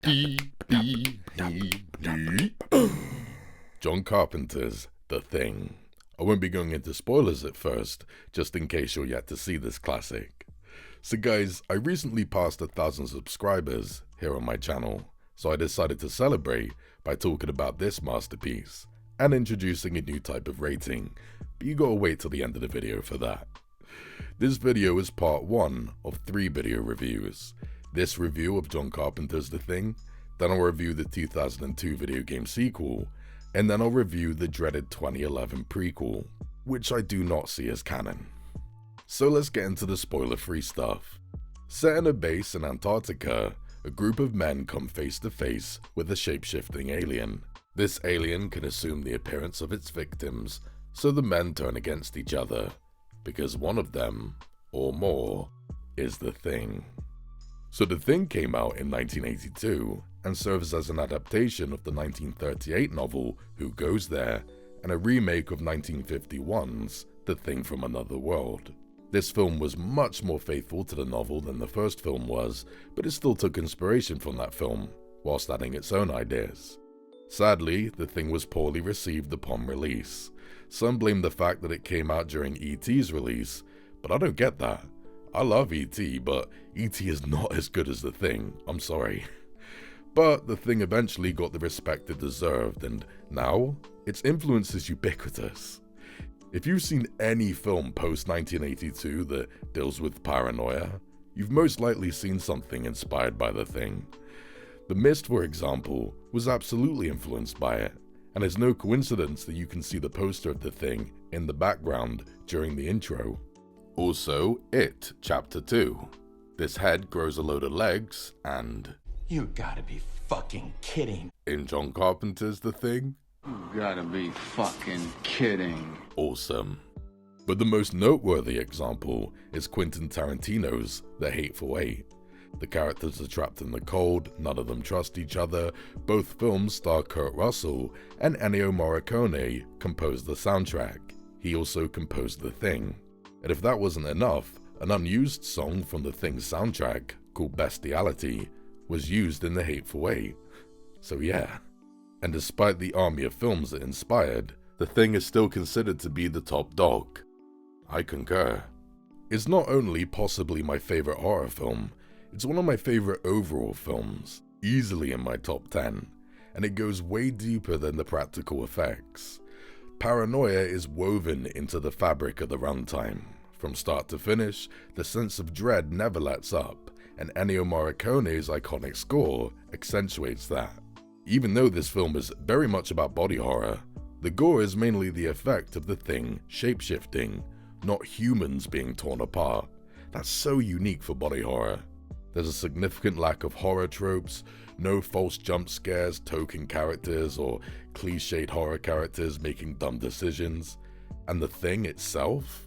John Carpenter's The Thing. I won't be going into spoilers at first, just in case you're yet to see this classic. So guys, I recently passed 1,000 subscribers here on my channel, so I decided to celebrate by talking about this masterpiece and introducing a new type of rating, but you gotta wait till the end of the video for that. This video is part 1 of 3 video reviews. This review of John Carpenter's The Thing, then I'll review the 2002 video game sequel, and then I'll review the dreaded 2011 prequel, which I do not see as canon. So let's get into the spoiler-free stuff. Set in a base in Antarctica, a group of men come face to face with a shape-shifting alien. This alien can assume the appearance of its victims, so the men turn against each other, because one of them, or more, is the Thing. So The Thing came out in 1982 and serves as an adaptation of the 1938 novel Who Goes There and a remake of 1951's The Thing from Another World. This film was much more faithful to the novel than the first film was, but it still took inspiration from that film, whilst adding its own ideas. Sadly, The Thing was poorly received upon release. Some blame the fact that it came out during E.T.'s release, but I don't get that. I love E.T., but E.T. is not as good as The Thing, I'm sorry. But The Thing eventually got the respect it deserved, and now, its influence is ubiquitous. If you've seen any film post-1982 that deals with paranoia, you've most likely seen something inspired by The Thing. The Mist, for example, was absolutely influenced by it, and it's no coincidence that you can see the poster of The Thing in the background during the intro. Also, It, Chapter 2. This head grows a load of legs, and... You gotta be fucking kidding. In John Carpenter's The Thing... You gotta be fucking kidding. Awesome. But the most noteworthy example is Quentin Tarantino's The Hateful Eight. The characters are trapped in the cold, none of them trust each other, both films star Kurt Russell, and Ennio Morricone composed the soundtrack. He also composed The Thing. And if that wasn't enough, an unused song from The Thing's soundtrack, called Bestiality, was used in The Hateful Eight. So yeah. And despite the army of films it inspired, The Thing is still considered to be the top dog. I concur. It's not only possibly my favorite horror film, it's one of my favorite overall films, easily in my top 10, and it goes way deeper than the practical effects. Paranoia is woven into the fabric of the runtime. From start to finish, the sense of dread never lets up, and Ennio Morricone's iconic score accentuates that. Even though this film is very much about body horror, the gore is mainly the effect of the Thing shape-shifting, not humans being torn apart. That's so unique for body horror. There's a significant lack of horror tropes, no false jump scares, token characters, or cliched horror characters making dumb decisions. And the Thing itself?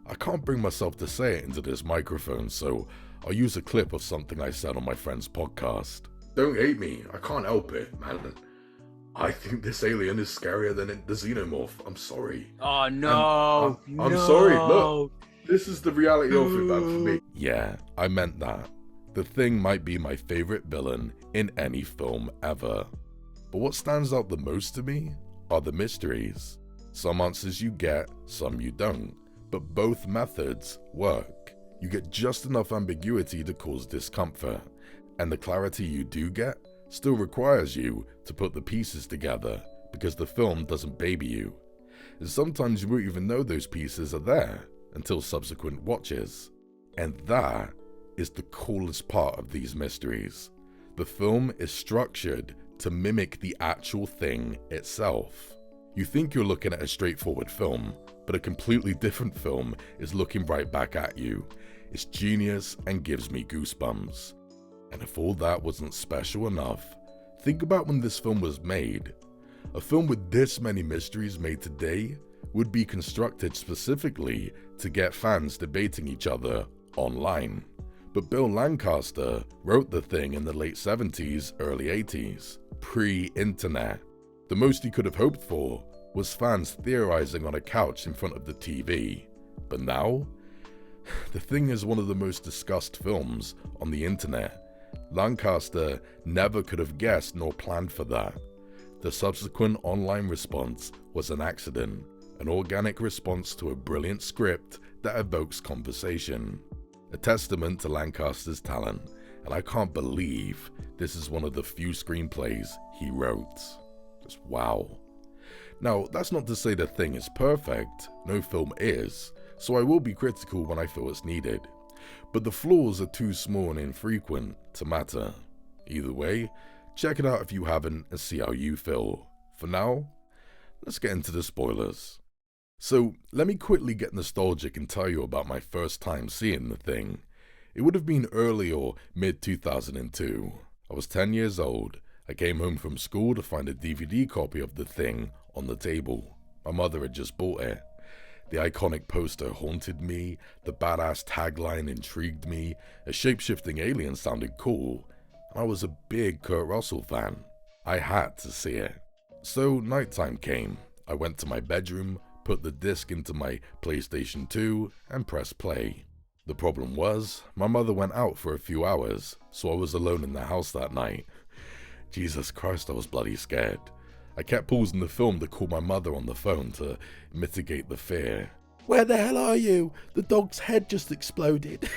I can't bring myself to say it into this microphone, so I'll use a clip of something I said on my friend's podcast. Don't hate me, I can't help it, man. I think this alien is scarier than the Xenomorph, I'm sorry. Oh no, I'm sorry, look. This is the reality of it, man, for me. Yeah, I meant that. The Thing might be my favorite villain in any film ever. But what stands out the most to me are the mysteries. Some answers you get, some you don't. But both methods work. You get just enough ambiguity to cause discomfort. And the clarity you do get still requires you to put the pieces together because the film doesn't baby you. And sometimes you won't even know those pieces are there until subsequent watches. And that is the coolest part of these mysteries. The film is structured to mimic the actual Thing itself. You think you're looking at a straightforward film, but a completely different film is looking right back at you. It's genius and gives me goosebumps. And if all that wasn't special enough, think about when this film was made. A film with this many mysteries made today would be constructed specifically to get fans debating each other online. But Bill Lancaster wrote The Thing in the late 70s, early 80s, pre-internet. The most he could have hoped for was fans theorizing on a couch in front of the TV. But now, The Thing is one of the most discussed films on the internet, Lancaster never could have guessed nor planned for that. The subsequent online response was an accident, an organic response to a brilliant script that evokes conversation. A testament to Lancaster's talent, and I can't believe this is one of the few screenplays he wrote. Just wow. Now, that's not to say The Thing is perfect, no film is, so I will be critical when I feel it's needed. But the flaws are too small and infrequent to matter. Either way, check it out if you haven't and see how you feel. For now, let's get into the spoilers. So, let me quickly get nostalgic and tell you about my first time seeing The Thing. It would have been early or mid-2002. I was 10 years old. I came home from school to find a DVD copy of The Thing on the table. My mother had just bought it. The iconic poster haunted me, the badass tagline intrigued me, a shape-shifting alien sounded cool, and I was a big Kurt Russell fan. I had to see it. So nighttime came. I went to my bedroom, put the disc into my PlayStation 2, and pressed play. The problem was, my mother went out for a few hours, so I was alone in the house that night. Jesus Christ, I was bloody scared. I kept pausing the film to call my mother on the phone to mitigate the fear. "Where the hell are you? The dog's head just exploded."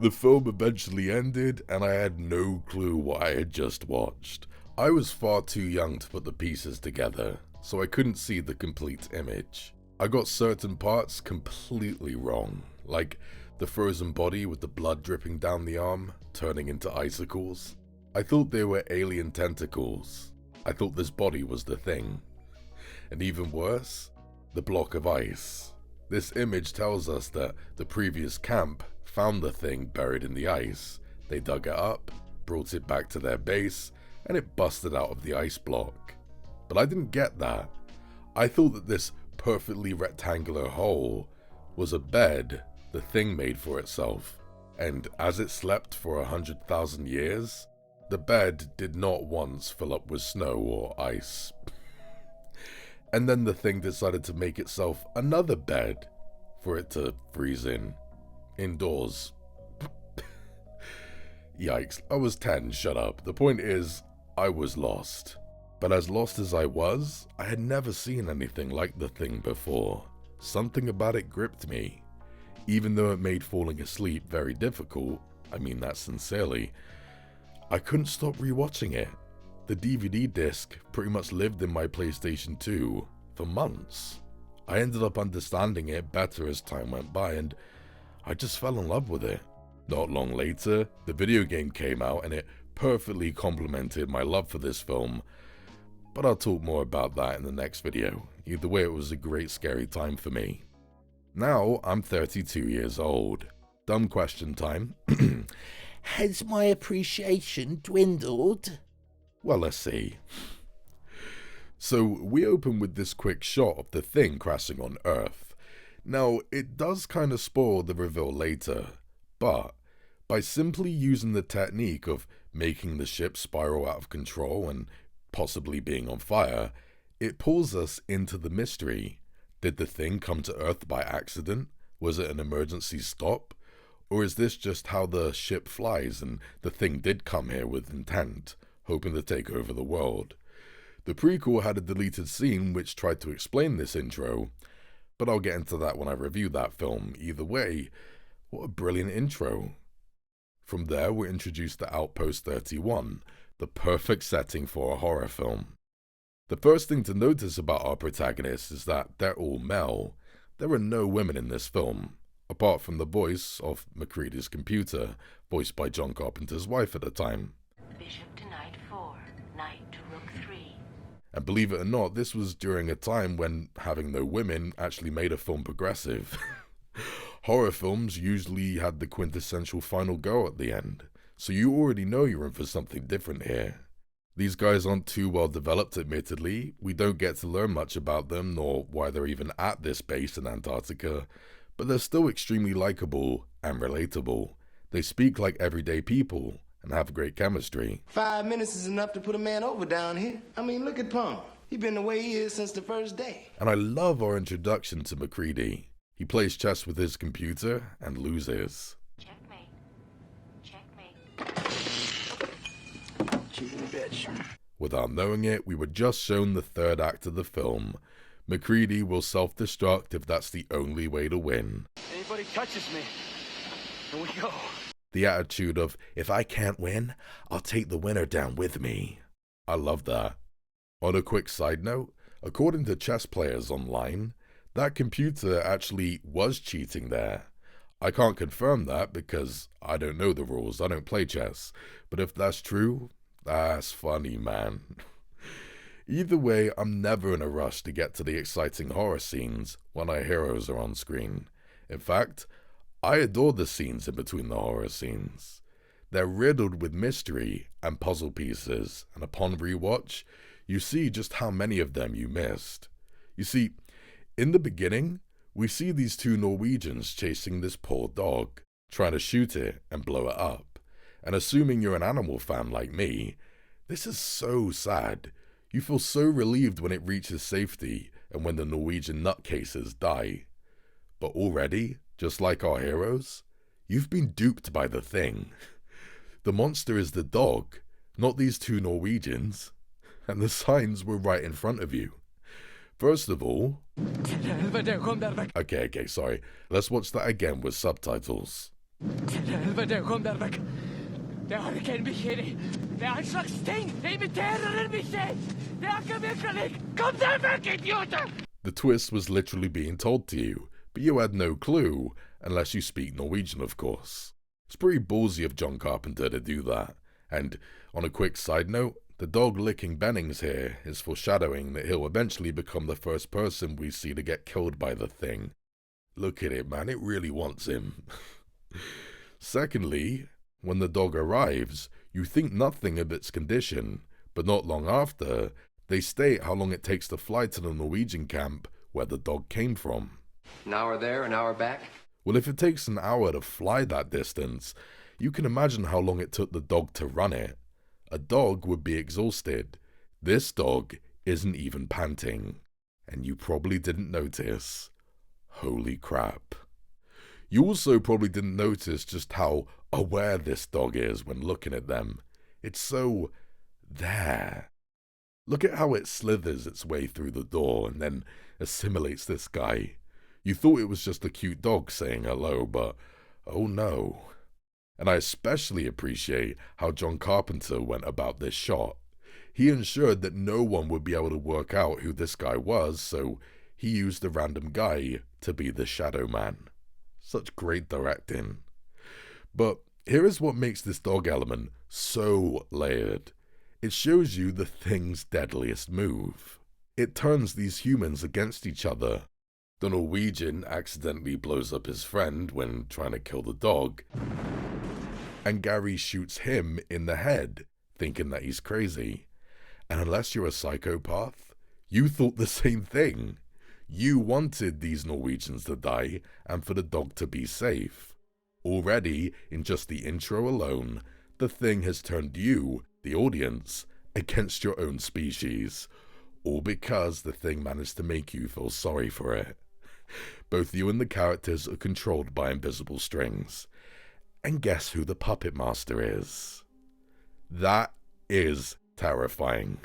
The film eventually ended, and I had no clue what I had just watched. I was far too young to put the pieces together, so I couldn't see the complete image. I got certain parts completely wrong, like the frozen body with the blood dripping down the arm, turning into icicles. I thought they were alien tentacles. I thought this body was The Thing. And even worse, the block of ice. This image tells us that the previous camp found The Thing buried in the ice. They dug it up, brought it back to their base, and it busted out of the ice block. But I didn't get that. I thought that this perfectly rectangular hole was a bed The Thing made for itself. And as it slept for 100,000 years, the bed did not once fill up with snow or ice. And then The Thing decided to make itself another bed for it to freeze in. Indoors. Yikes, I was 10, shut up. The point is, I was lost. But as lost as I was, I had never seen anything like The Thing before. Something about it gripped me. Even though it made falling asleep very difficult, I mean that sincerely, I couldn't stop rewatching it. The DVD disc pretty much lived in my PlayStation 2 for months. I ended up understanding it better as time went by, and I just fell in love with it. Not long later, the video game came out and it perfectly complemented my love for this film, but I'll talk more about that in the next video. Either way, it was a great scary time for me. Now, I'm 32 years old. Dumb question time. Has my appreciation dwindled? Well, let's see. So, we open with this quick shot of The Thing crashing on Earth. Now, it does kind of spoil the reveal later, but by simply using the technique of making the ship spiral out of control and possibly being on fire, it pulls us into the mystery. Did The Thing come to Earth by accident? Was it an emergency stop? Or is this just how the ship flies and The Thing did come here with intent, hoping to take over the world? The prequel had a deleted scene which tried to explain this intro, but I'll get into that when I review that film. Either way, what a brilliant intro. From there, we're introduced to Outpost 31, the perfect setting for a horror film. The first thing to notice about our protagonists is that they're all male. There are no women in this film, apart from the voice of MacReady's computer, voiced by John Carpenter's wife at the time. Bishop to knight 4, knight to rook 3. And believe it or not, this was during a time when having no women actually made a film progressive. Horror films usually had the quintessential final girl at the end, so you already know you're in for something different here. These guys aren't too well developed, admittedly. We don't get to learn much about them, nor why they're even at this base in Antarctica, but they're still extremely likable and relatable. They speak like everyday people and have great chemistry. 5 minutes is enough to put a man over down here. I mean, look at Palm. He's been the way he is since the first day. And I love our introduction to MacReady. He plays chess with his computer and loses. Checkmate. Checkmate. cheating bitch. Without knowing it, we were just shown the third act of the film. MacReady will self-destruct if that's the only way to win. Anybody touches me, here we go. The attitude of, if I can't win, I'll take the winner down with me. I love that. On a quick side note, according to chess players online, that computer actually was cheating there. I can't confirm that because I don't know the rules, I don't play chess, but if that's true, that's funny, man. Either way, I'm never in a rush to get to the exciting horror scenes when our heroes are on screen. In fact, I adore the scenes in between the horror scenes. They're riddled with mystery and puzzle pieces, and upon rewatch, you see just how many of them you missed. You see, in the beginning, we see these two Norwegians chasing this poor dog, trying to shoot it and blow it up. And assuming you're an animal fan like me, this is so sad. You feel so relieved when it reaches safety and when the Norwegian nutcases die. But already, just like our heroes, you've been duped by the thing. The monster is the dog, not these two Norwegians. And the signs were right in front of you. First of all... Okay, sorry. Let's watch that again with subtitles. The twist was literally being told to you, but you had no clue, unless you speak Norwegian, of course. It's pretty ballsy of John Carpenter to do that, and on a quick side note, the dog licking Bennings here is foreshadowing that he'll eventually become the first person we see to get killed by the thing. Look at it, man, it really wants him. Secondly, when the dog arrives, you think nothing of its condition, but not long after, they state how long it takes to fly to the Norwegian camp where the dog came from. An hour there, an hour back? Well, if it takes an hour to fly that distance, you can imagine how long it took the dog to run it. A dog would be exhausted. This dog isn't even panting. And you probably didn't notice. Holy crap. You also probably didn't notice just how aware this dog is when looking at them. It's so... there. Look at how it slithers its way through the door and then assimilates this guy. You thought it was just a cute dog saying hello, but oh no. And I especially appreciate how John Carpenter went about this shot. He ensured that no one would be able to work out who this guy was, so he used a random guy to be the Shadow Man. Such great directing. But here is what makes this dog element so layered. It shows you the thing's deadliest move. It turns these humans against each other. The Norwegian accidentally blows up his friend when trying to kill the dog, and Gary shoots him in the head, thinking that he's crazy. And unless you're a psychopath, you thought the same thing. You wanted these Norwegians to die and for the dog to be safe. Already, in just the intro alone, the thing has turned you, the audience, against your own species. All because the thing managed to make you feel sorry for it. Both you and the characters are controlled by invisible strings. And guess who the puppet master is? That is terrifying.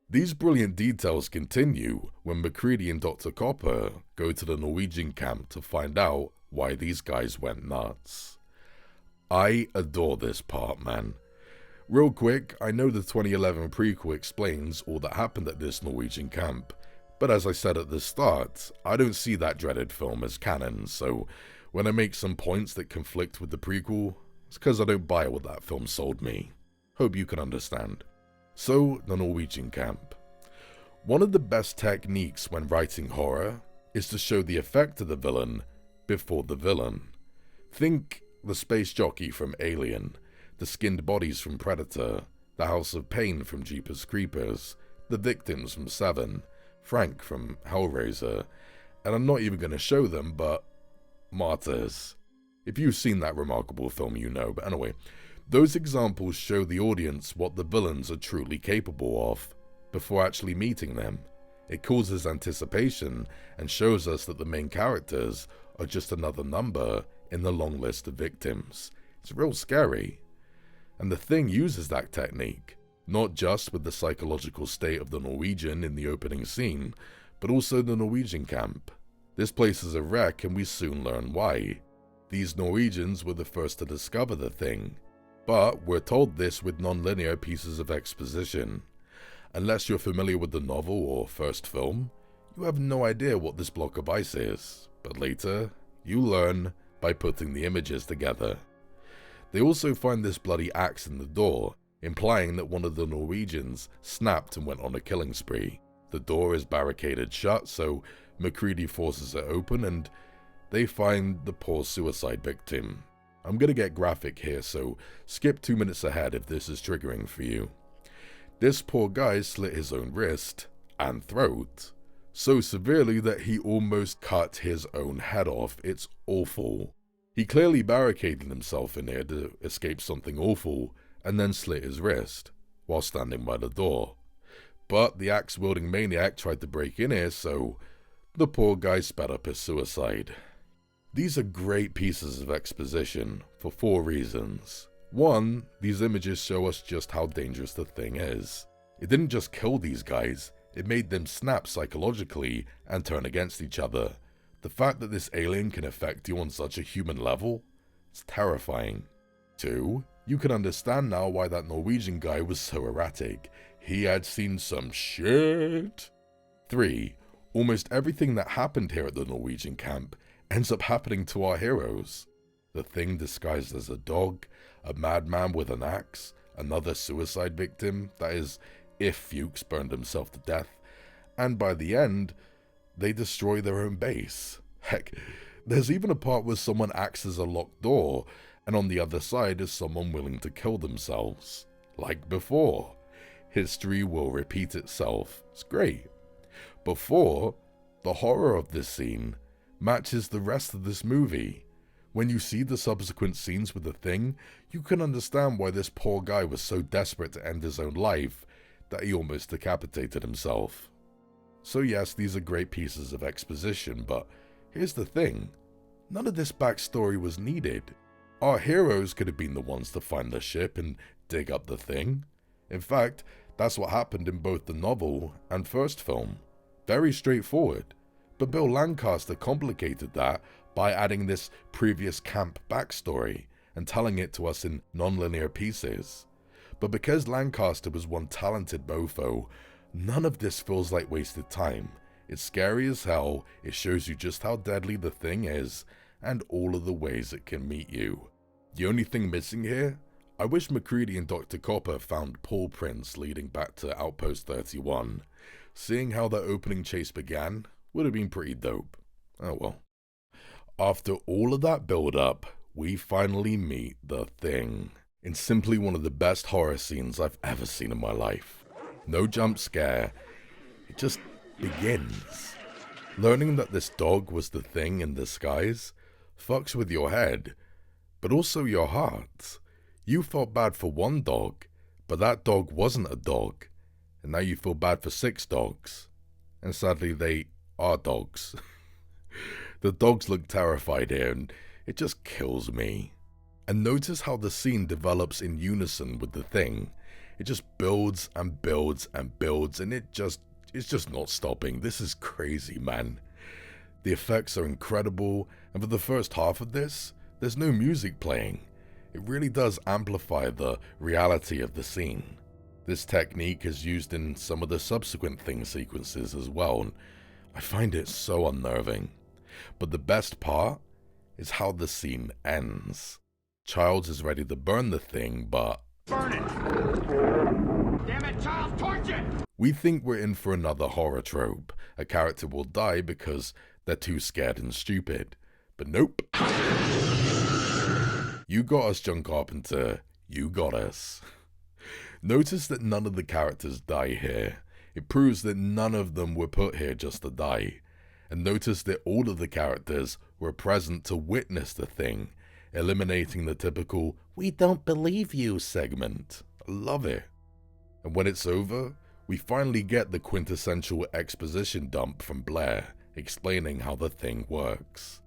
These brilliant details continue when MacReady and Dr. Copper go to the Norwegian camp to find out why these guys went nuts. I adore this part, man. Real quick, I know the 2011 prequel explains all that happened at this Norwegian camp, but as I said at the start, I don't see that dreaded film as canon, so when I make some points that conflict with the prequel, it's because I don't buy what that film sold me. Hope you can understand. So, the Norwegian camp. One of the best techniques when writing horror is to show the effect of the villain before the villain. Think the space jockey from Alien, the skinned bodies from Predator, the House of Pain from Jeepers Creepers, the victims from Seven, Frank from Hellraiser, and I'm not even going to show them, but Martyrs. If you've seen that remarkable film, you know, but anyway, those examples show the audience what the villains are truly capable of before actually meeting them. It causes anticipation and shows us that the main characters are just another number in the long list of victims. It's real scary. And the thing uses that technique. Not just with the psychological state of the Norwegian in the opening scene, but also the Norwegian Camp. This place is a wreck and we soon learn why. These Norwegians were the first to discover the thing, but we're told this with non-linear pieces of exposition. Unless you're familiar with the novel or first film, you have no idea what this block of ice is, but later, you learn by putting the images together. They also find this bloody axe in the door, implying that one of the Norwegians snapped and went on a killing spree. The door is barricaded shut, so MacReady forces it open and they find the poor suicide victim. I'm gonna get graphic here, so skip 2 minutes ahead if this is triggering for you. This poor guy slit his own wrist and throat, so severely that he almost cut his own head off. It's awful. He clearly barricaded himself in here to escape something awful and then slit his wrist while standing by the door. But the axe-wielding maniac tried to break in here, so the poor guy sped up his suicide. These are great pieces of exposition for 4 reasons. 1, these images show us just how dangerous the thing is. It didn't just kill these guys, it made them snap psychologically and turn against each other. The fact that this alien can affect you on such a human level, it's terrifying. 2, you can understand now why that Norwegian guy was so erratic. He had seen some shit. 3, almost everything that happened here at the Norwegian camp ends up happening to our heroes. The thing disguised as a dog, a madman with an axe, another suicide victim, that is, if Fuchs burned himself to death, and by the end, they destroy their own base. Heck, there's even a part where someone axes a locked door, and on the other side is someone willing to kill themselves. Like before. History will repeat itself. It's great. But 4, the horror of this scene matches the rest of this movie. When you see the subsequent scenes with the thing, you can understand why this poor guy was so desperate to end his own life that he almost decapitated himself. So yes, these are great pieces of exposition, but here's the thing. None of this backstory was needed. Our heroes could have been the ones to find the ship and dig up the thing. In fact, that's what happened in both the novel and first film. Very straightforward. But Bill Lancaster complicated that by adding this previous camp backstory and telling it to us in non-linear pieces. But because Lancaster was one talented mofo, none of this feels like wasted time. It's scary as hell, it shows you just how deadly the thing is, and all of the ways it can meet you. The only thing missing here? I wish MacReady and Dr. Copper found paw prints leading back to Outpost 31. Seeing how the opening chase began would have been pretty dope. Oh well. After all of that build-up, we finally meet the thing. In simply one of the best horror scenes I've ever seen in my life. No jump scare, it just begins. Learning that this dog was the thing in disguise fucks with your head, but also your heart. You felt bad for one dog, but that dog wasn't a dog, and now you feel bad for 6 dogs. And sadly they are dogs. The dogs look terrified here, and it just kills me. And notice how the scene develops in unison with the thing. It just builds and builds and builds, and it's just not stopping. This is crazy, man. The effects are incredible, and for the first half of this, there's no music playing. It really does amplify the reality of the scene. This technique is used in some of the subsequent thing sequences as well, and I find it so unnerving. But the best part is how the scene ends. Childs is ready to burn the thing, but Burn it! Damn it, Charles, torch it! we think we're in for another horror trope. A character will die because they're too scared and stupid. But nope. You got us, John Carpenter. You got us. Notice that none of the characters die here. It proves that none of them were put here just to die. And notice that all of the characters were present to witness the thing, eliminating the typical "we don't believe you" segment. I love it. And when it's over, we finally get the quintessential exposition dump from Blair, explaining how the thing works.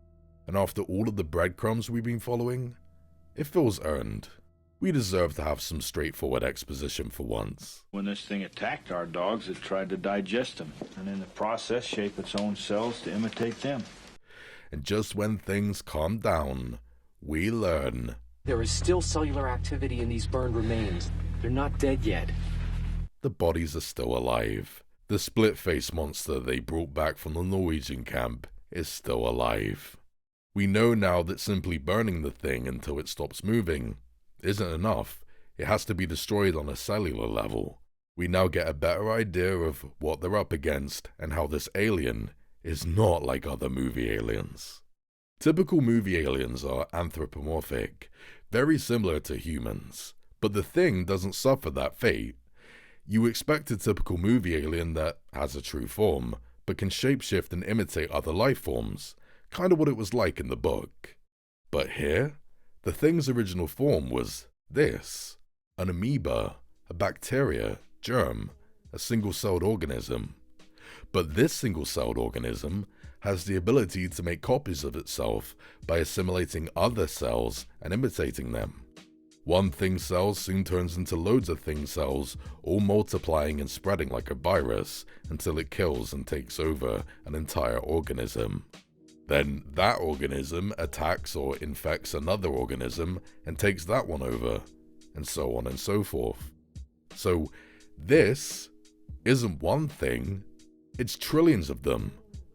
And after all of the breadcrumbs we've been following, it feels earned. We deserve to have some straightforward exposition for once. When this thing attacked our dogs, it tried to digest them, and in the process shape its own cells to imitate them. And just when things calm down, we learn there is still cellular activity in these burned remains. They're not dead yet. the bodies are still alive. The split-face monster they brought back from the Norwegian camp is still alive. We know now that simply burning the thing until it stops moving isn't enough. It has to be destroyed on a cellular level. We now get a better idea of what they're up against and how this alien is not like other movie aliens. Typical movie aliens are anthropomorphic, very similar to humans, but the thing doesn't suffer that fate. You expect a typical movie alien that has a true form, but can shapeshift and imitate other life forms, kind of what it was like in the book. But here, the thing's original form was this: an amoeba, a bacteria, germ, a single-celled organism. But this single-celled organism has the ability to make copies of itself by assimilating other cells and imitating them. One thing cell soon turns into loads of thing cells, all multiplying and spreading like a virus until it kills and takes over an entire organism. Then that organism attacks or infects another organism and takes that one over, and so on and so forth. So this isn't one thing, it's trillions of them,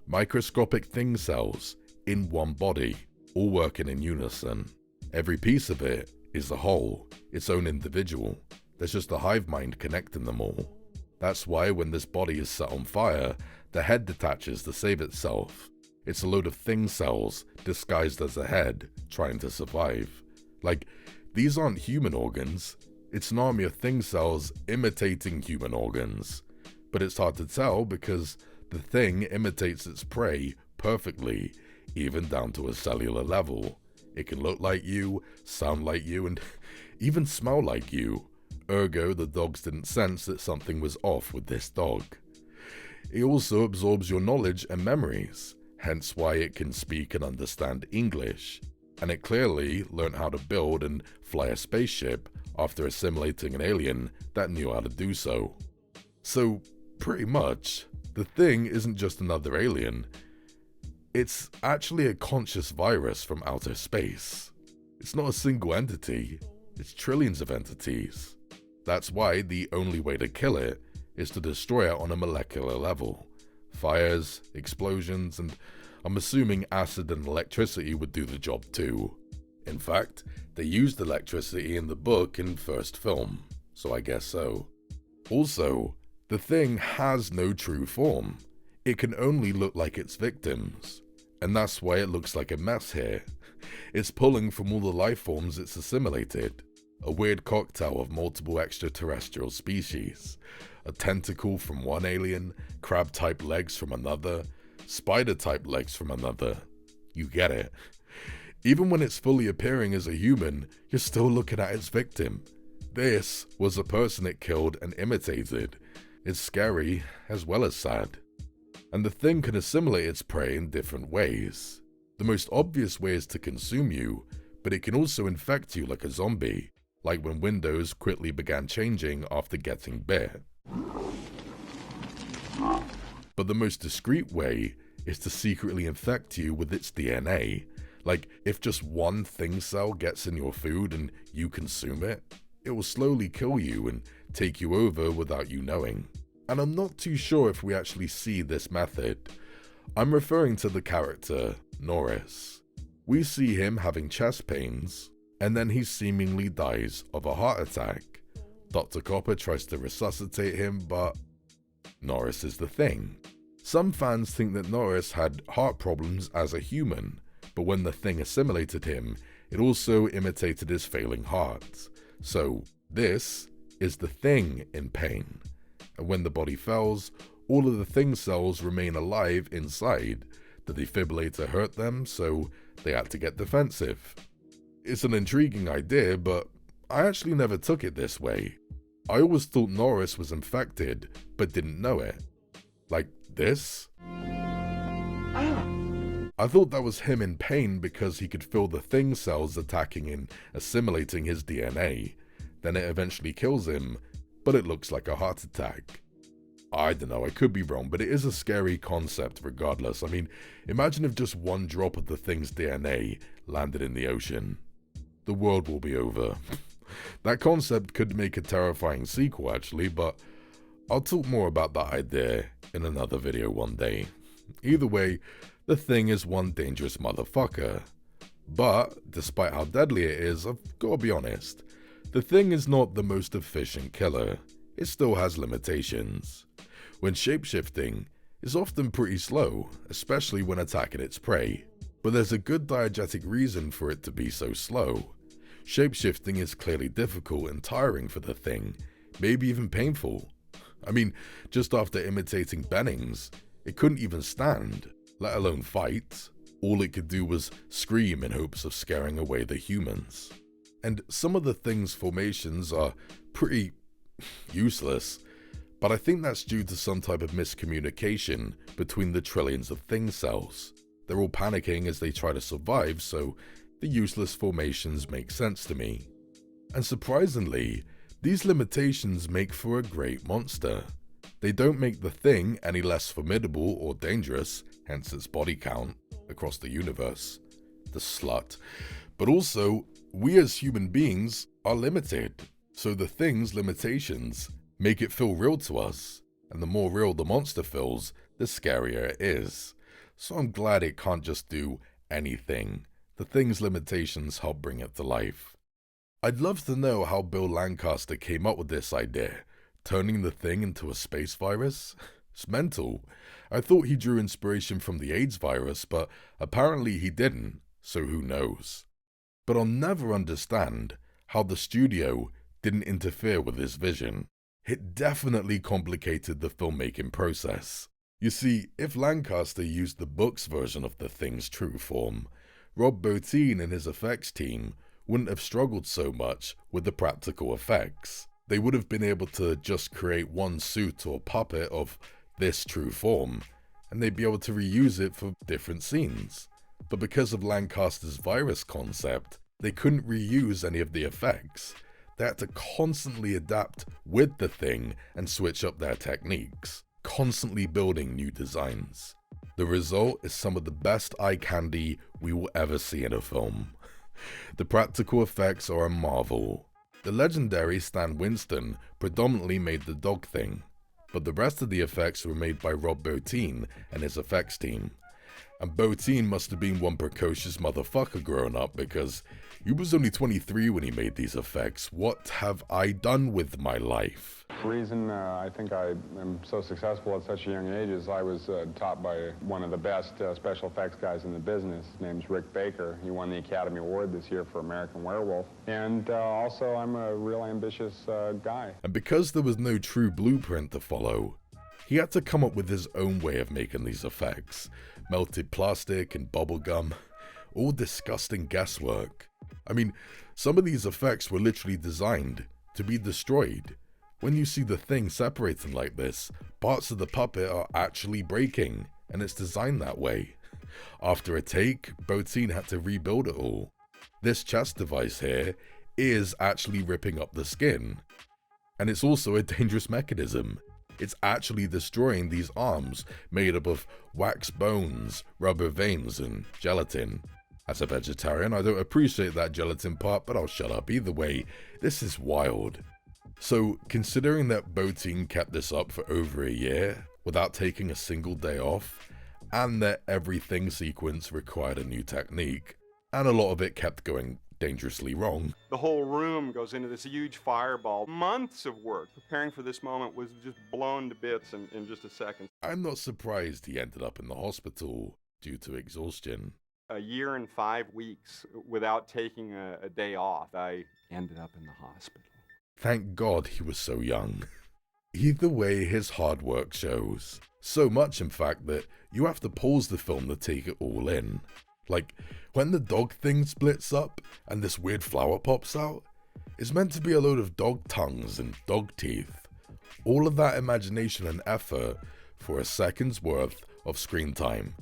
microscopic thing cells in one body, all working in unison. Every piece of it is a whole, its own individual. There's just a hive mind connecting them all. That's why when this body is set on fire, the head detaches to save itself. It's a load of thing cells disguised as a head, trying to survive. Like, these aren't human organs, it's an army of thing cells imitating human organs. But it's hard to tell because the thing imitates its prey perfectly, even down to a cellular level. It can look like you, sound like you, and even smell like you. Ergo, the dogs didn't sense that something was off with this dog. It also absorbs your knowledge and memories, hence why it can speak and understand English. And it clearly learned how to build and fly a spaceship after assimilating an alien that knew how to do so. So, pretty much, the thing isn't just another alien. It's actually a conscious virus from outer space. It's not a single entity, it's trillions of entities. That's why the only way to kill it is to destroy it on a molecular level. Fires, explosions, and I'm assuming acid and electricity would do the job too. In fact, they used electricity in the book and first film, so I guess so. Also, the thing has no true form. It can only look like its victims, and that's why it looks like a mess here. It's pulling from all the life forms it's assimilated, a weird cocktail of multiple extraterrestrial species, a tentacle from one alien, crab-type legs from another, spider-type legs from another. You get it. Even when it's fully appearing as a human, you're still looking at its victim. This was a person it killed and imitated. It's scary as well as sad. And the thing can assimilate its prey in different ways. The most obvious way is to consume you, but it can also infect you like a zombie, like when Windows quickly began changing after getting bit. But the most discreet way is to secretly infect you with its DNA. Like, if just one thing cell gets in your food and you consume it, it will slowly kill you and take you over without you knowing. And I'm not too sure if we actually see this method. I'm referring to the character, Norris. We see him having chest pains, and then he seemingly dies of a heart attack. Dr. Copper tries to resuscitate him, but Norris is the thing. Some fans think that Norris had heart problems as a human, but when the thing assimilated him, it also imitated his failing heart. So this is the thing in pain. And when the body fails, all of the thing cells remain alive inside. The defibrillator hurt them, so they had to get defensive. It's an intriguing idea, but I actually never took it this way. I always thought Norris was infected, but didn't know it. Like this? I thought that was him in pain because he could feel the thing cells attacking and assimilating his DNA. Then it eventually kills him, but it looks like a heart attack. I don't know, I could be wrong, but it is a scary concept regardless. I mean, imagine if just one drop of the thing's DNA landed in the ocean. The world will be over. That concept could make a terrifying sequel actually, but I'll talk more about that idea in another video one day. Either way, the thing is one dangerous motherfucker. But, despite how deadly it is, I've got to be honest, the thing is not the most efficient killer. It still has limitations. When shapeshifting, it's often pretty slow, especially when attacking its prey. But there's a good diegetic reason for it to be so slow. Shapeshifting is clearly difficult and tiring for the thing, maybe even painful. I mean, just after imitating Bennings, it couldn't even stand, let alone fight. All it could do was scream in hopes of scaring away the humans. And some of the thing's formations are pretty useless, but I think that's due to some type of miscommunication between the trillions of thing cells. They're all panicking as they try to survive, so the useless formations make sense to me. And surprisingly, these limitations make for a great monster. They don't make the thing any less formidable or dangerous, hence its body count, across the universe. The slut. But also, we as human beings are limited, so the thing's limitations make it feel real to us, and the more real the monster feels, the scarier it is. So I'm glad it can't just do anything. The thing's limitations help bring it to life. I'd love to know how Bill Lancaster came up with this idea, turning the thing into a space virus. It's mental. I thought he drew inspiration from the AIDS virus, but apparently he didn't, so who knows. But I'll never understand how the studio didn't interfere with his vision. It definitely complicated the filmmaking process. You see, if Lancaster used the book's version of the thing's true form, Rob Bottin and his effects team wouldn't have struggled so much with the practical effects. They would have been able to just create one suit or puppet of this true form, and they'd be able to reuse it for different scenes. But because of Lancaster's virus concept, they couldn't reuse any of the effects. They had to constantly adapt with the thing and switch up their techniques, constantly building new designs. The result is some of the best eye candy we will ever see in a film. The practical effects are a marvel. The legendary Stan Winston predominantly made the dog thing, but the rest of the effects were made by Rob Bottin and his effects team. And Bottin must have been one precocious motherfucker growing up, because he was only 23 when he made these effects. What have I done with my life? The reason I think I am so successful at such a young age is I was taught by one of the best special effects guys in the business. His name's Rick Baker. He won the Academy Award this year for American Werewolf. And also I'm a real ambitious guy. And because there was no true blueprint to follow, he had to come up with his own way of making these effects. Melted plastic and bubblegum, all disgusting guesswork. I mean, some of these effects were literally designed to be destroyed. When you see the thing separating like this, parts of the puppet are actually breaking, and it's designed that way. After a take, Bottin had to rebuild it all. This chest device here is actually ripping up the skin. And it's also a dangerous mechanism. It's actually destroying these arms made up of wax bones, rubber veins, and gelatin. As a vegetarian, I don't appreciate that gelatin part, but I'll shut up. Either way, this is wild. So, considering that Bottin kept this up for over a year without taking a single day off, and that everything sequence required a new technique, and a lot of it kept going dangerously wrong. The whole room goes into this huge fireball. Months of work preparing for this moment was just blown to bits in just a second. I'm not surprised he ended up in the hospital due to exhaustion. A year and 5 weeks without taking a day off, I ended up in the hospital. Thank God he was so young. Either way, his hard work shows. So much, in fact, that you have to pause the film to take it all in. Like, when the dog thing splits up and this weird flower pops out, it's meant to be a load of dog tongues and dog teeth. All of that imagination and effort for a second's worth of screen time.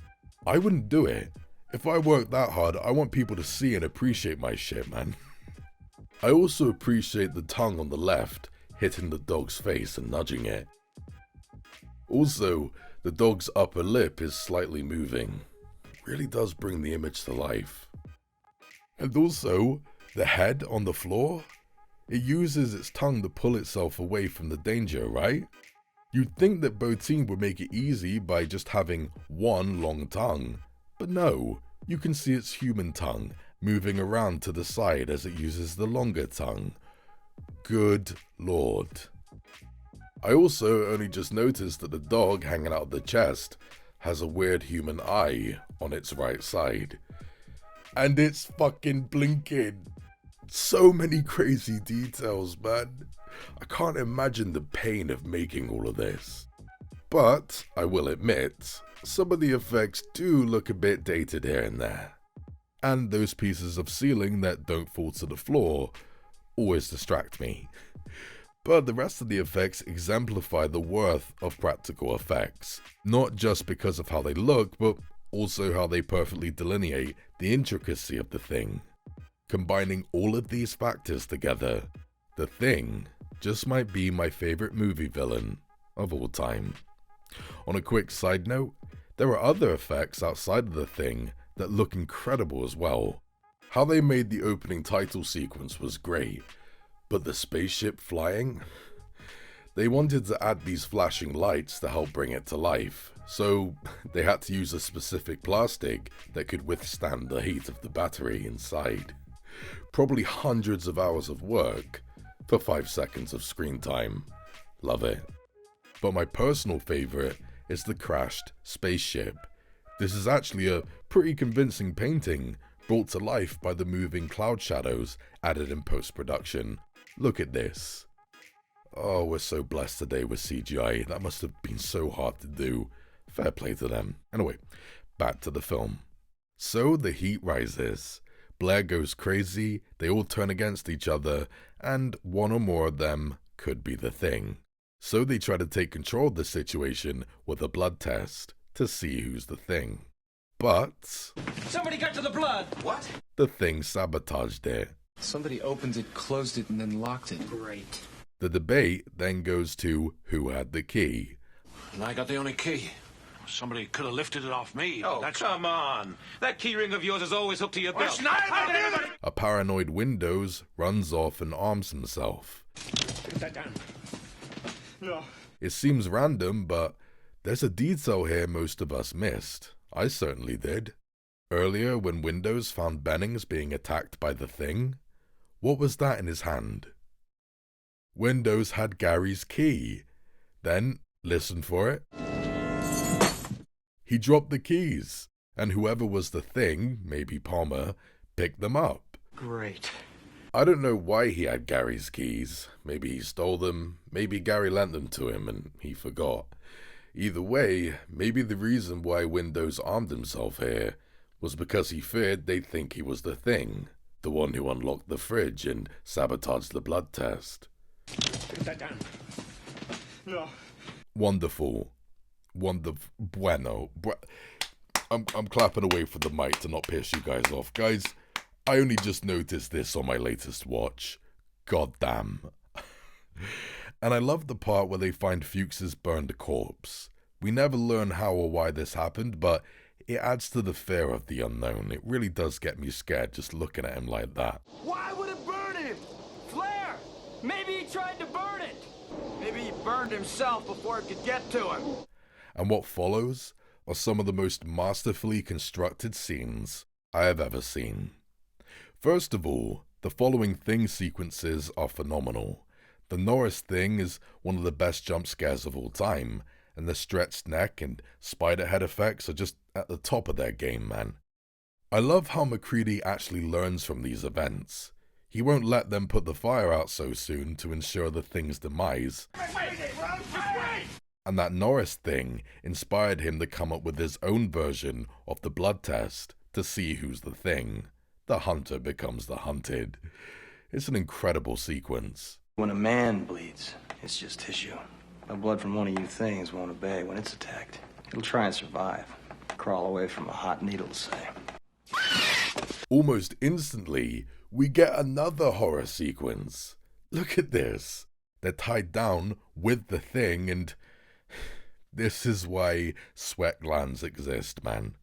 I wouldn't do it, If I work that hard, I want people to see and appreciate my shit, man. I also appreciate the tongue on the left hitting the dog's face and nudging it. Also, the dog's upper lip is slightly moving. Really does bring the image to life. And also, the head on the floor, it uses its tongue to pull itself away from the danger, right? You'd think that Bottin would make it easy by just having one long tongue, but no, you can see its human tongue moving around to the side as it uses the longer tongue. Good lord. I also only just noticed that the dog hanging out of the chest has a weird human eye on its right side. And it's fucking blinking. So many crazy details, man. I can't imagine the pain of making all of this. But, I will admit, some of the effects do look a bit dated here and there. And those pieces of ceiling that don't fall to the floor always distract me. But the rest of the effects exemplify the worth of practical effects, not just because of how they look, but also how they perfectly delineate the intricacy of the thing. Combining all of these factors together, The Thing just might be my favorite movie villain of all time. On a quick side note, there are other effects outside of The Thing that look incredible as well. How they made the opening title sequence was great, but the spaceship flying? They wanted to add these flashing lights to help bring it to life, so they had to use a specific plastic that could withstand the heat of the battery inside. Probably hundreds of hours of work for 5 seconds of screen time. Love it. But my personal favorite is the crashed spaceship. This is actually a pretty convincing painting brought to life by the moving cloud shadows added in post-production. Look at this. Oh, we're so blessed today with CGI. That must have been so hard to do. Fair play to them. Anyway, back to the film. So the heat rises. Blair goes crazy, they all turn against each other, and one or more of them could be the Thing. So they try to take control of the situation with a blood test to see who's the Thing. But Somebody got to the blood! What? the Thing sabotaged it. Somebody opened it, closed it, and then locked it. Great. The debate then goes to who had the key. And I got the only key. Somebody could have lifted it off me. Oh, come on. That key ring of yours is always hooked to your belt. A paranoid Windows runs off and arms himself. Put that down. No. It seems random, but there's a detail here most of us missed. I certainly did. Earlier, when Windows found Bennings being attacked by the Thing, what was that in his hand? Windows had Gary's key. Then, listen for it. He dropped the keys, and whoever was the Thing, maybe Palmer, picked them up. Great. I don't know why he had Gary's keys. Maybe he stole them, maybe Gary lent them to him and he forgot. Either way, maybe the reason why Windows armed himself here was because he feared they'd think he was the Thing, the one who unlocked the fridge and sabotaged the blood test. Put that down. No. Wonderful. Bueno. I'm clapping away for the mic to not piss you guys off. Guys, I only just noticed this on my latest watch. God damn. And I love the part where they find Fuchs's burned corpse. We never learn how or why this happened, but it adds to the fear of the unknown. It really does get me scared just looking at him like that. Why would it burn him? Flare! Maybe he tried to burn it. Maybe he burned himself before it could get to him. And what follows are some of the most masterfully constructed scenes I have ever seen. First of all, the following Thing sequences are phenomenal. The Norris Thing is one of the best jump scares of all time, and the stretched neck and spider head effects are just at the top of their game, man. I love how McCready actually learns from these events. He won't let them put the fire out so soon to ensure the Thing's demise. And that Norris Thing inspired him to come up with his own version of the blood test to see who's the Thing. The hunter becomes the hunted. It's an incredible sequence. When a man bleeds, it's just tissue. The blood from one of you things won't obey when it's attacked. It'll try and survive. Crawl away from a hot needle, say. Almost instantly, we get another horror sequence. Look at this. They're tied down with the thing, and this is why sweat glands exist, man.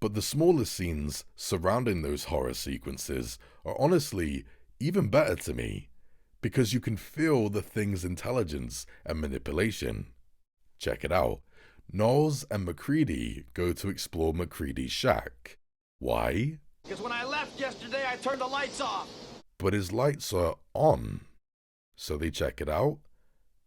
But the smaller scenes surrounding those horror sequences are honestly even better to me, because you can feel the thing's intelligence and manipulation. Check it out. Knowles and MacReady go to explore MacReady's shack. Why? Because when I left yesterday, I turned the lights off. But his lights are on. So they check it out,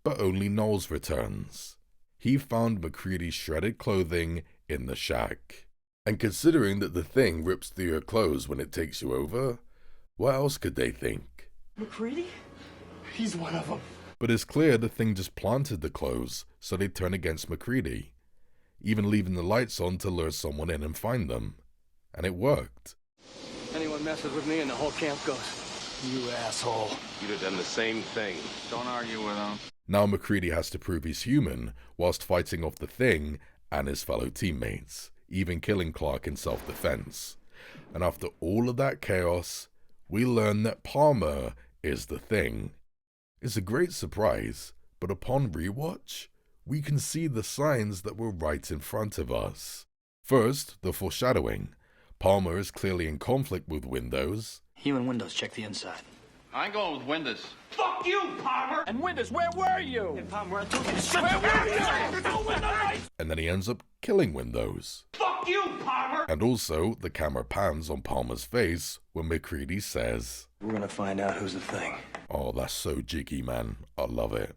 but only Knowles returns. He found MacReady's shredded clothing in the shack. And considering that the thing rips through your clothes when it takes you over, what else could they think? MacReady? He's one of them. But it's clear the thing just planted the clothes, so they turn against MacReady, even leaving the lights on to lure someone in and find them. And it worked. Anyone messes with me and the whole camp goes, "You asshole." You'd have done the same thing. Don't argue with him. Now MacReady has to prove he's human whilst fighting off the thing and his fellow teammates, even killing Clark in self-defense. And after all of that chaos, we learn that Palmer is the thing. It's a great surprise, but upon rewatch, we can see the signs that were right in front of us. First, the foreshadowing. Palmer is clearly in conflict with Windows. You and Windows check the inside. I ain't going with Windows. Fuck you, Palmer! And Windows, where were you? And Palmer, I told you to shut the door. And then he ends up killing Windows. Fuck you, Palmer! And also, the camera pans on Palmer's face when MacReady says, "We're gonna find out who's the thing." Oh, that's so jiggy, man. I love it.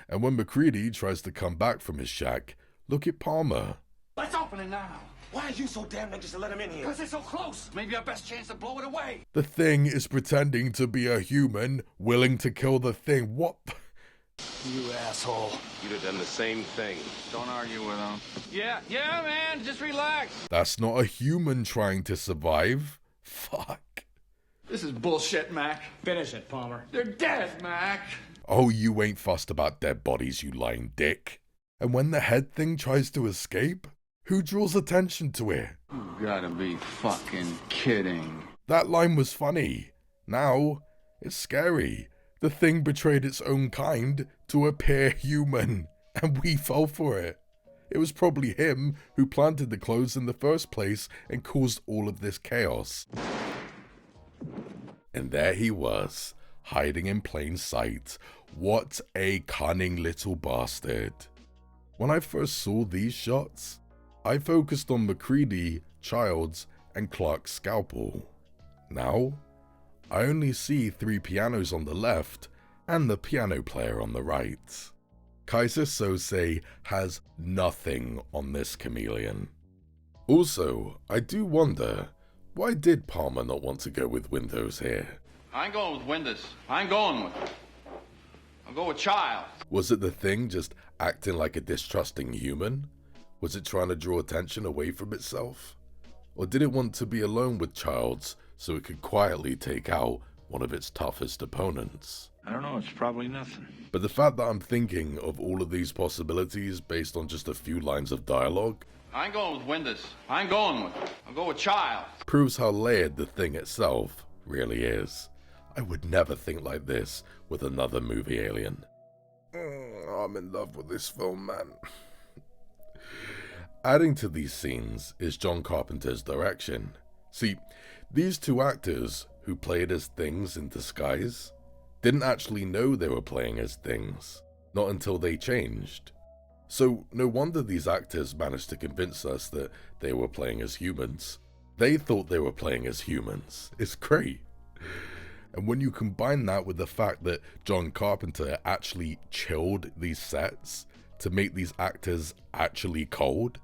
And when MacReady tries to come back from his shack, look at Palmer. Let's open it now. Why are you so damn anxious to let him in here? Because they're so close. Maybe our best chance to blow it away. The thing is pretending to be a human, willing to kill the thing. What? You asshole. You'd have done the same thing. Don't argue with him. Yeah, man, just relax. That's not a human trying to survive. Fuck. This is bullshit, Mac. Finish it, Palmer. They're dead, Mac. Oh, you ain't fussed about dead bodies, you lying dick. And when the head thing tries to escape, who draws attention to it? You gotta be fucking kidding. That line was funny. Now, it's scary. The thing betrayed its own kind to appear human, and we fell for it. It was probably him who planted the clothes in the first place and caused all of this chaos. And there he was, hiding in plain sight. What a cunning little bastard. When I first saw these shots, I focused on MacReady, Childs, and Clark's scalpel. Now, I only see 3 pianos on the left and the piano player on the right. Kaiser Sose has nothing on this chameleon. Also, I do wonder, why did Palmer not want to go with Windows here? I ain't going with Windows. I ain't going with him. I'll go with Child. Was it the thing just acting like a distrusting human? Was it trying to draw attention away from itself? Or did it want to be alone with Childs so it could quietly take out one of its toughest opponents? I don't know, it's probably nothing. But the fact that I'm thinking of all of these possibilities based on just a few lines of dialogue I ain't going with Windows. I ain't going with him. I'll go with Child. proves how layered the thing itself really is. I would never think like this with another movie alien. I'm in love with this film, man. Adding to these scenes is John Carpenter's direction. See, these 2 actors who played as things in disguise didn't actually know they were playing as things, not until they changed. So no wonder these actors managed to convince us that they were playing as humans. They thought they were playing as humans. It's great. And when you combine that with the fact that John Carpenter actually chilled these sets to make these actors actually cold,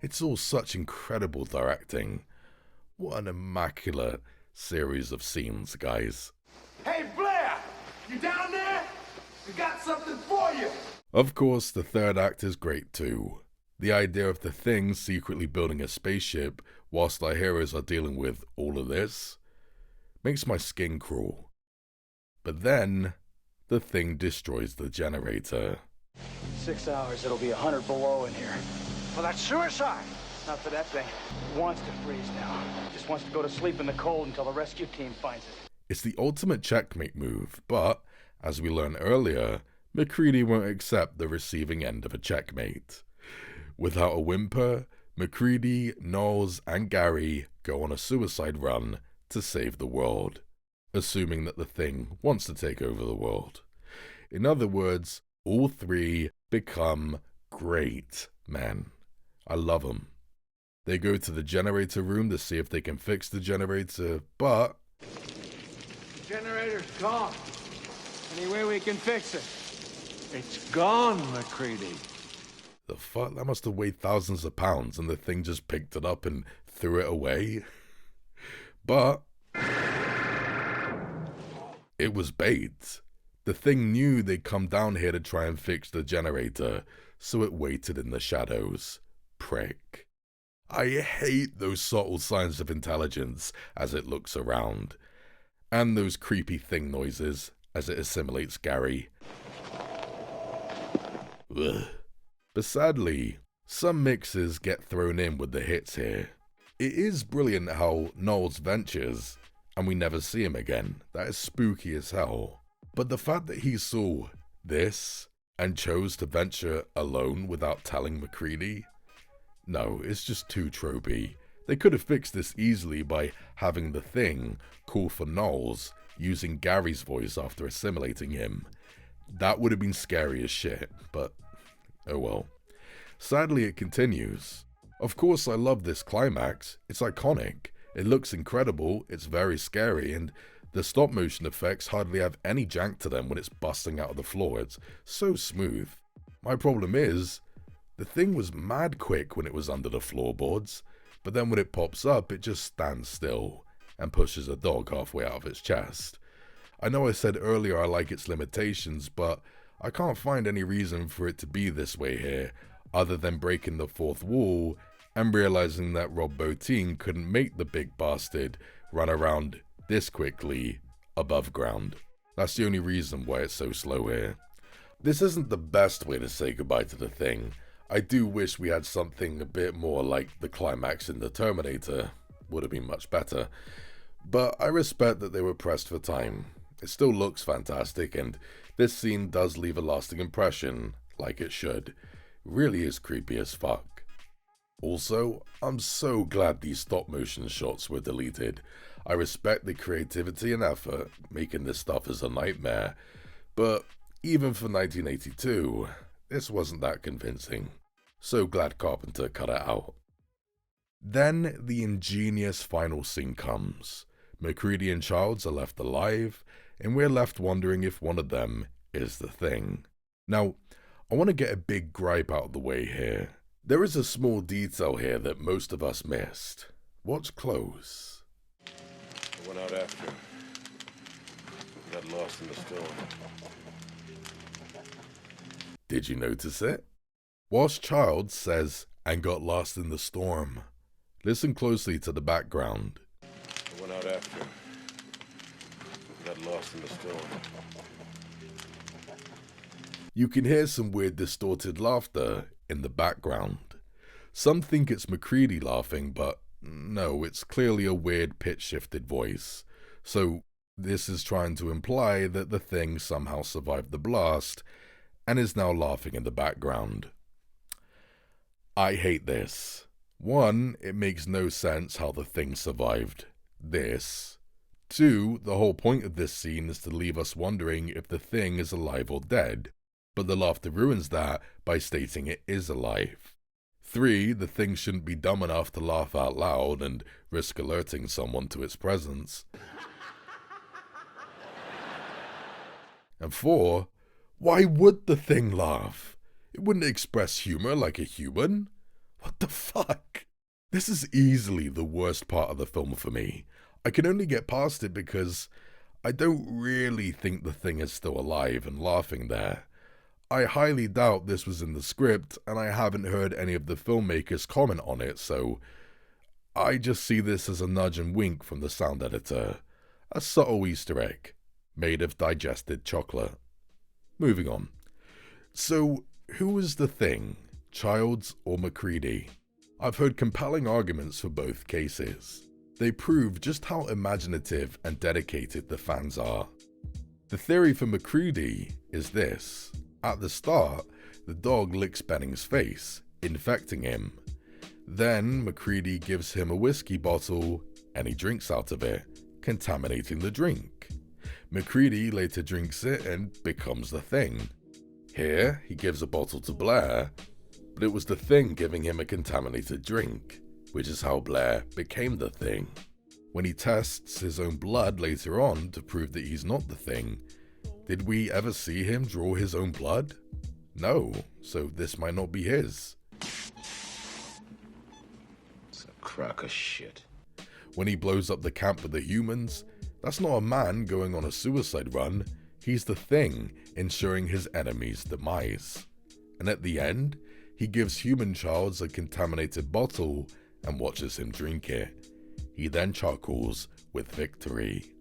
it's all such incredible directing. What an immaculate series of scenes, guys. Hey, Blair! You down there? We got something for you! Of course, the third act is great too. The idea of the thing secretly building a spaceship whilst our heroes are dealing with all of this makes my skin crawl. But then, the thing destroys the generator. 6 hours, it'll be 100 below in here. Well, that's suicide. Not for that thing. It wants to freeze now. Just wants to go to sleep in the cold until the rescue team finds it. It's the ultimate checkmate move, but, as we learned earlier, MacReady won't accept the receiving end of a checkmate. Without a whimper, MacReady, Knowles, and Gary go on a suicide run to save the world, assuming that the thing wants to take over the world. In other words, all three become great men. I love them. They go to the generator room to see if they can fix the generator, but... The generator's gone. Any way we can fix it? It's gone, MacReady. The fuck? That must have weighed thousands of pounds and the thing just picked it up and threw it away. But... it was bait. The thing knew they'd come down here to try and fix the generator, so it waited in the shadows. Prick. I hate those subtle signs of intelligence as it looks around, and those creepy thing noises as it assimilates Gary. Ugh. But sadly, some mixes get thrown in with the hits here. It is brilliant how Knowles ventures, and we never see him again. That is spooky as hell. But the fact that he saw this and chose to venture alone without telling MacReady? No, it's just too tropey. They could have fixed this easily by having the thing call for Knowles using Gary's voice after assimilating him. That would have been scary as shit, but oh well. Sadly, it continues. Of course, I love this climax. It's iconic. It looks incredible, it's very scary, and the stop motion effects hardly have any jank to them when it's busting out of the floor. It's so smooth. My problem is, the thing was mad quick when it was under the floorboards, but then when it pops up, it just stands still and pushes a dog halfway out of its chest. I know I said earlier I like its limitations, but I can't find any reason for it to be this way here, other than breaking the fourth wall and realizing that Rob Bottin couldn't make the big bastard run around this quickly above ground. That's the only reason why it's so slow here. This isn't the best way to say goodbye to the thing. I do wish we had something a bit more like the climax in the Terminator. Would have been much better. But I respect that they were pressed for time. It still looks fantastic, and this scene does leave a lasting impression, like it should. It really is creepy as fuck. Also, I'm so glad these stop motion shots were deleted. I respect the creativity and effort making this stuff as a nightmare, but even for 1982, this wasn't that convincing. So glad Carpenter cut it out. Then the ingenious final scene comes. MacReady and Childs are left alive, and we're left wondering if one of them is the thing. Now, I want to get a big gripe out of the way here. There is a small detail here that most of us missed. Watch close. I went out after him. Got lost in the storm. Did you notice it? Whilst Childs says, and got lost in the storm. Listen closely to the background. I went out after him. Got lost in the storm. You can hear some weird distorted laughter in the background. Some think it's MacReady laughing, but no, it's clearly a weird pitch-shifted voice. So this is trying to imply that the thing somehow survived the blast and is now laughing in the background. I hate this. One, it makes no sense how the thing survived this. Two, the whole point of this scene is to leave us wondering if the thing is alive or dead, but the laughter ruins that by stating it is alive. Three, the thing shouldn't be dumb enough to laugh out loud and risk alerting someone to its presence. And four, why would the thing laugh? It wouldn't express humor like a human. What the fuck? This is easily the worst part of the film for me. I can only get past it because I don't really think the thing is still alive and laughing there. I highly doubt this was in the script, and I haven't heard any of the filmmakers comment on it, so I just see this as a nudge and wink from the sound editor. A subtle Easter egg, made of digested chocolate. Moving on. So, who was the thing? Childs or MacReady? I've heard compelling arguments for both cases. They prove just how imaginative and dedicated the fans are. The theory for McCready is this. At the start, the dog licks Benning's face, infecting him. Then McCready gives him a whiskey bottle and he drinks out of it, contaminating the drink. McCready later drinks it and becomes the Thing. Here, he gives a bottle to Blair, but it was the Thing giving him a contaminated drink, which is how Blair became the Thing. When he tests his own blood later on to prove that he's not the Thing, did we ever see him draw his own blood? No, so this might not be his. It's a crock of shit. When he blows up the camp with the humans, that's not a man going on a suicide run, he's the Thing ensuring his enemy's demise. And at the end, he gives human Charles a contaminated bottle and watches him drink it. He then chuckles with victory.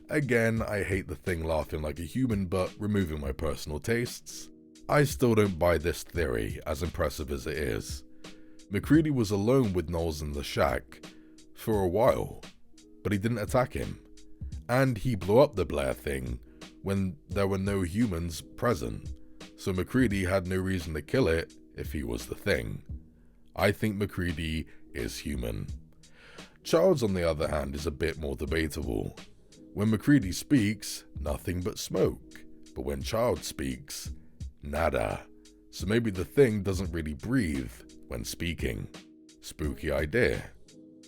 Again, I hate the Thing laughing like a human, but removing my personal tastes, I still don't buy this theory, as impressive as it is. McCready was alone with Knowles in the shack for a while, but he didn't attack him. And he blew up the Blair Thing when there were no humans present, so McCready had no reason to kill it if he was the Thing. I think McCready is human. Charles, on the other hand, is a bit more debatable. When McCready speaks, nothing but smoke, but when Charles speaks, nada. So maybe the Thing doesn't really breathe when speaking. Spooky idea.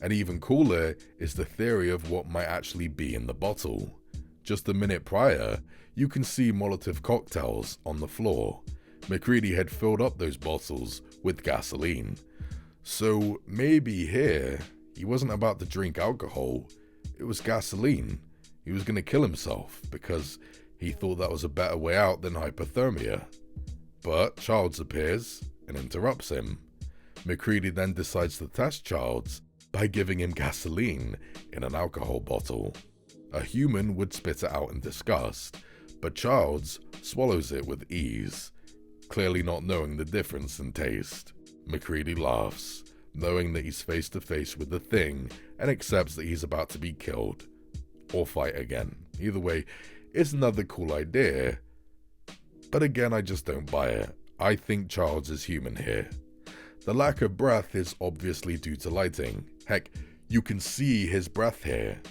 And even cooler is the theory of what might actually be in the bottle. Just a minute prior, you can see Molotov cocktails on the floor. McCready had filled up those bottles with gasoline. So maybe here, he wasn't about to drink alcohol, it was gasoline. He was going to kill himself because he thought that was a better way out than hypothermia. But Childs appears and interrupts him. McCready then decides to test Childs by giving him gasoline in an alcohol bottle. A human would spit it out in disgust, but Childs swallows it with ease, clearly not knowing the difference in taste. McCready laughs, knowing that he's face to face with the Thing and accepts that he's about to be killed. Or fight again. Either way, it's another cool idea. But again, I just don't buy it. I think Charles is human here. The lack of breath is obviously due to lighting. Heck, you can see his breath here.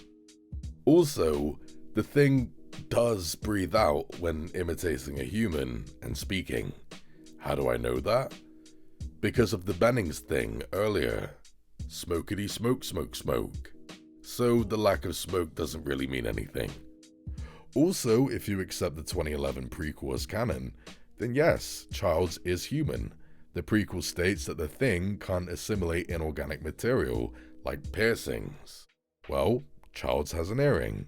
Also, the Thing does breathe out when imitating a human and speaking. How do I know that? Because of the Bennings thing earlier. Smokety smoke, smoke, smoke. So the lack of smoke doesn't really mean anything. Also, if you accept the 2011 prequel as canon, then yes, Childs is human. The prequel states that the Thing can't assimilate inorganic material, like piercings. Well, Childs has an earring.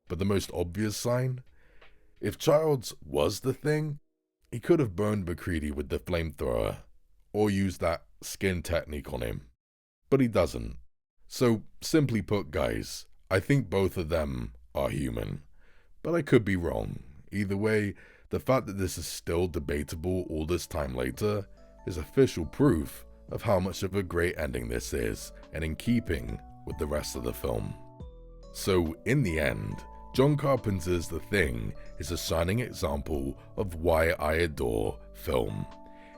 But the most obvious sign? If Childs was the Thing, he could have burned McCready with the flamethrower, or used that skin technique on him. But he doesn't. So, simply put guys, I think both of them are human. But I could be wrong. Either way, the fact that this is still debatable all this time later is official proof of how much of a great ending this is, and in keeping with the rest of the film. So, in the end, John Carpenter's The Thing is a shining example of why I adore film.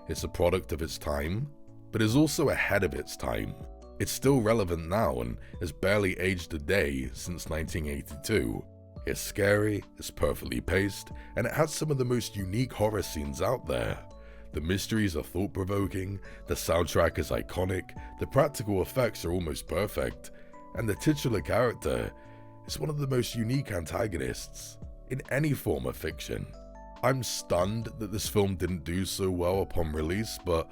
It's a product of its time, but is also ahead of its time. It's still relevant now and has barely aged a day since 1982. It's scary, it's perfectly paced, and it has some of the most unique horror scenes out there. The mysteries are thought-provoking, the soundtrack is iconic, the practical effects are almost perfect, and the titular character is one of the most unique antagonists in any form of fiction. I'm stunned that this film didn't do so well upon release, but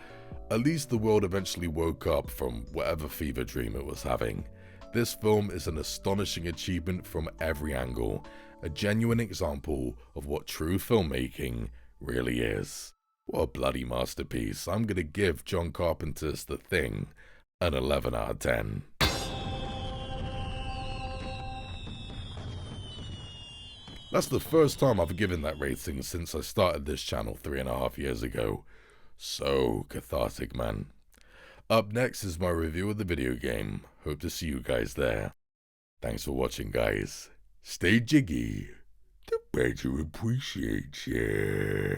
at least the world eventually woke up from whatever fever dream it was having. This film is an astonishing achievement from every angle, a genuine example of what true filmmaking really is. What a bloody masterpiece. I'm gonna give John Carpenter's The Thing an 11 out of 10. That's the first time I've given that rating since I started this channel 3.5 years ago. So cathartic, man. Up next is my review of the video game. Hope to see you guys there. Thanks for watching, guys. Stay jiggy. The badger appreciates ya.